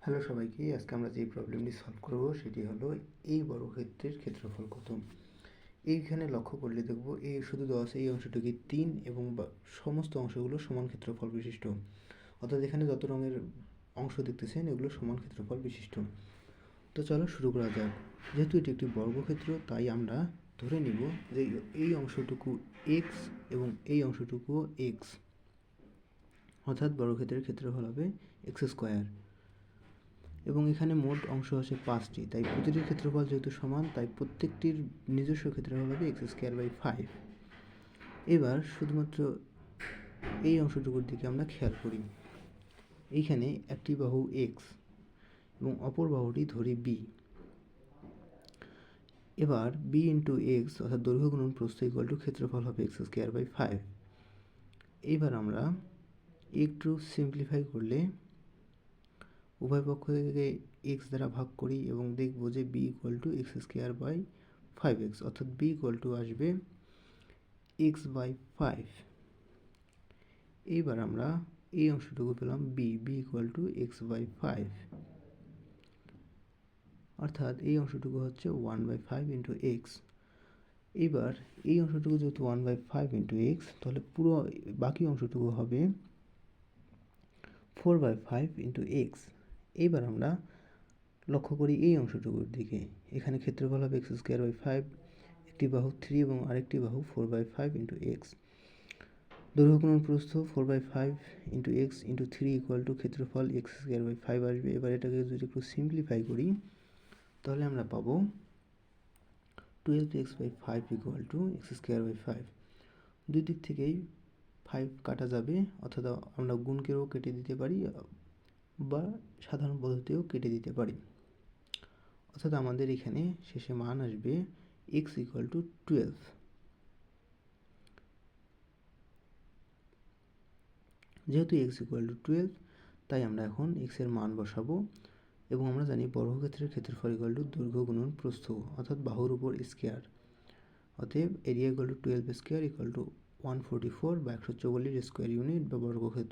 Hello সবাইকে, আজকে আমরা যে প্রবলেমটি সলভ করব সেটি হলো এই বর্গক্ষেত্রের ক্ষেত্রফল কত। এইখানে লক্ষ্য করলে দেখব এই শুধু দেওয়া আছে এই অংশটুকু 3 এবং সমস্ত অংশগুলো সমান ক্ষেত্রফল বিশিষ্ট, অর্থাৎ এখানে যত রঙের অংশ দেখতেছেন এগুলো সমান ক্ষেত্রফল বিশিষ্ট। তো চলো শুরু করা যাক। যেহেতু এটি একটি বর্গক্ষেত্র তাই আমরা ধরে নিব যে এই অংশটুকু এক্স এবং এই অংশটুকু এক্স, অর্থাৎ বর্গক্ষেত্রের ক্ষেত্রফল হবে এক্স স্কোয়ার। এবং এখানে মোট অংশ আছে 5টি, তাই প্রতিটির ক্ষেত্রফল যেহেতু সমান তাই প্রত্যেকটির নিজস্ব ক্ষেত্রফল হবে এক্স স্কোয়ার বাই 5। এবার শুধুমাত্র এই অংশটুকুর দিকে আমরা খেয়াল করি। এইখানে একটি বাহু এক্স এবং অপর বাহুটি ধরি বি। এবার বি ইন্টু এক্স অর্থাৎ দৈর্ঘ্য গুণন প্রস্থ ইকুয়াল টু ক্ষেত্রফল হবে এক্স স্কোয়ার বাই 5। এইবার আমরা একটু সিম্পলিফাই করলে উভয় পক্ষকে এক্স দ্বারা ভাগ করি এবং দেখব যে b equal to x square by 5x, অর্থাৎ বি ইকুয়াল টু আসবে এক্স বাই 5। এইবার আমরা এই অংশটুকু পেলাম b equal to x by 5, অর্থাৎ এই অংশটুকু হচ্ছে 1/5 ইন্টু এক্স। এইবার এই অংশটুকু যেহেতু 1/5 ইন্টু এক্স, তাহলে পুরো বাকি অংশটুকু হবে 4/5 ইন্টু এক্স। এইবার আমরা লক্ষ্য করি এই অংশটুকুর দিকে। এখানে ক্ষেত্রফল হবে এক্স স্কোয়ার বাই 5, একটি বাহু 3 এবং আরেকটি বাহু 4/5 ইন্টু এক্স। দৈর্ঘ্য গুণন প্রস্থ 4/5 into x into 3 equal to ক্ষেত্রফল এক্স স্কোয়ার বাই 5 আসবে। এবার এটাকে যদি একটু সিম্পলিফাই করি তাহলে আমরা পাবো 12x/5 equal to x square by 5। দুই দিক থেকেই 5 কাটা যাবে, অর্থাৎ আমরা গুণকেও কেটে দিতে পারি বা সাধারণ পদ্ধতিতেও কেটে দিতে পারি, অর্থাৎ আমাদের এখানে শেষে মান আসবে x ইকুয়াল টু 12। যেহেতু x ইকুয়াল টু 12 তাই আমরা এখন x এর মান বসাবো এবং আমরা জানি বর্গক্ষেত্রের ক্ষেত্রফল ইকুয়াল টু দৈর্ঘ্য গুণন প্রস্থ, অর্থাৎ বাহুর উপর স্কোয়ার। অতএব area equal to 12 square equal to 144 বা 144 স্কোয়ার ইউনিট বা বর্গক্ষেত্র।